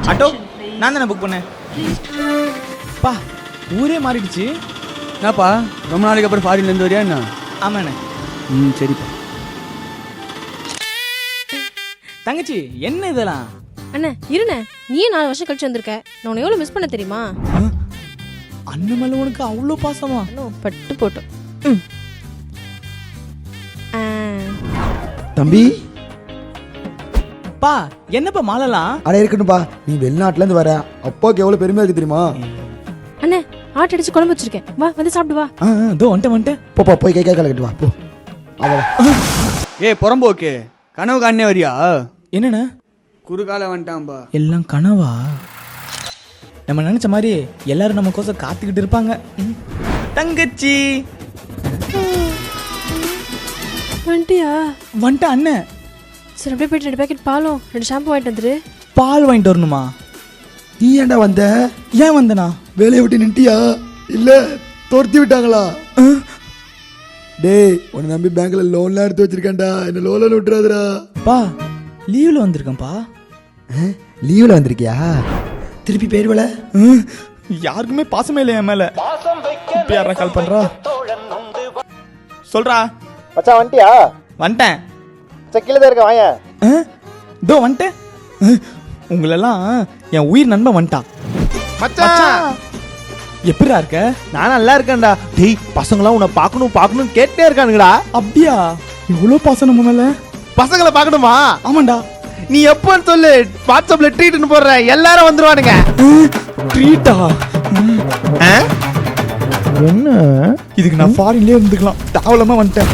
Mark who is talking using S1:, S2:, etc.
S1: Auto நான் தானே book பண்ணேன். பா ஊரே மாறிடுச்சு.
S2: என்னப்பா ரொம்ப நாளைக்கு அப்புறம் ஃபாரின்லேருந்து வரியா என்ன?
S1: ஆமாண்ணே.
S2: சரிப்பா.
S1: தங்கச்சி என்ன இதெல்லாம்?
S3: அண்ணே இருண்ணே, நீயே 4 வருஷம் கழிச்சு வந்திருக்க. நான் உன்னை எவ்வளோ மிஸ் பண்ண தெரியுமா?
S1: அண்ணன் மேல உனக்கு அவ்வளோ பாசமா?
S3: பட்டு போட்டோம்.
S4: தம்பி
S1: பா என்னப்பா மாலலாம்?
S4: அட இருக்கட்டும்பா, நீ வெளிநாட்டுலேருந்து வர அப்பாவுக்கு எவ்வளோ பெருமையாக இருக்கு தெரியுமா?
S3: அண்ணே ஆட்டு அடிச்சு குழம்பு வச்சிருக்கேன், வா வந்து சாப்பிடு வா.
S1: இதோ வந்துட்டேன்.
S4: போப்பா போய் கை காலை கட்டு வா போ.
S2: ஏய் புறம்போக்கு, கனவு காணே வரியா?
S1: என்னண்ணே
S2: குறுகால வந்துட்டான்பா.
S1: எல்லாம் கனவா? நம்ம நினைச்ச மாதிரி எல்லாரும் நம்ம கோசம் காத்துக்கிட்டு இருப்பாங்க. தங்கச்சி
S3: வந்துட்டியா?
S1: வந்துட்ட அண்ணன்.
S3: சரி அப்படியே போயிட்டு 2 பேக்கெட் பாலும் 2 ஷாம்பு வாங்கிட்டு வந்துரு.
S1: பால் வாங்கிட்டு வரணுமா?
S4: நீ ஏன்டா வந்த?
S1: ஏன் வந்தனா?
S4: வேலையை விட்டு நின்ட்டியா இல்லை துரத்தி விட்டாங்களா? டேய் உன்னை நம்பி பேங்க்ல லோன்லாம் எடுத்து வச்சிருக்கேன்டா, என்ன லோன்ல விட்டுறாதுடா.
S1: பா லீவ்ல வந்திருக்கேன்ப்பா.
S4: லீவில் வந்திருக்கியா? திருப்பி போயிடுவல?
S1: யாருக்குமே பாசமே இல்லை என் மேல. இப்ப யாரா கால் பண்றா? சொல்றா.
S4: மச்சான் வந்துட்டியா?
S1: வந்துட்டேன்.
S4: கீழே தான் இருக்க வாங்க.
S1: இதோ வந்துட்டேன். உங்களெல்லாம் என் உயிர் நண்பன் வந்துட்டான்.
S5: மச்சான்
S1: எப்படிடா இருக்க?
S5: நான் நல்லா இருக்கேன்டா. டேய் பசங்களாம் உன்னை பார்க்கணும் கேட்டே இருக்கானுங்கடா.
S1: அப்படியா? இவ்வளோ பாசம் நம்ம மேல?
S5: பசங்களை பார்க்கணுமா?
S1: ஆமாண்டா.
S5: நீ எப்பன்னு சொல்லு, வாட்ஸ்அப்ல ட்ரீட்னு போடுற, எல்லாரும் வந்துருவானுங்க.
S1: ட்ரீட்டா?
S5: என்ன
S1: இதுக்கு நான் ஃபாரின்லயே இருந்துக்கலாம். தாவலமா வந்துட்டேன்.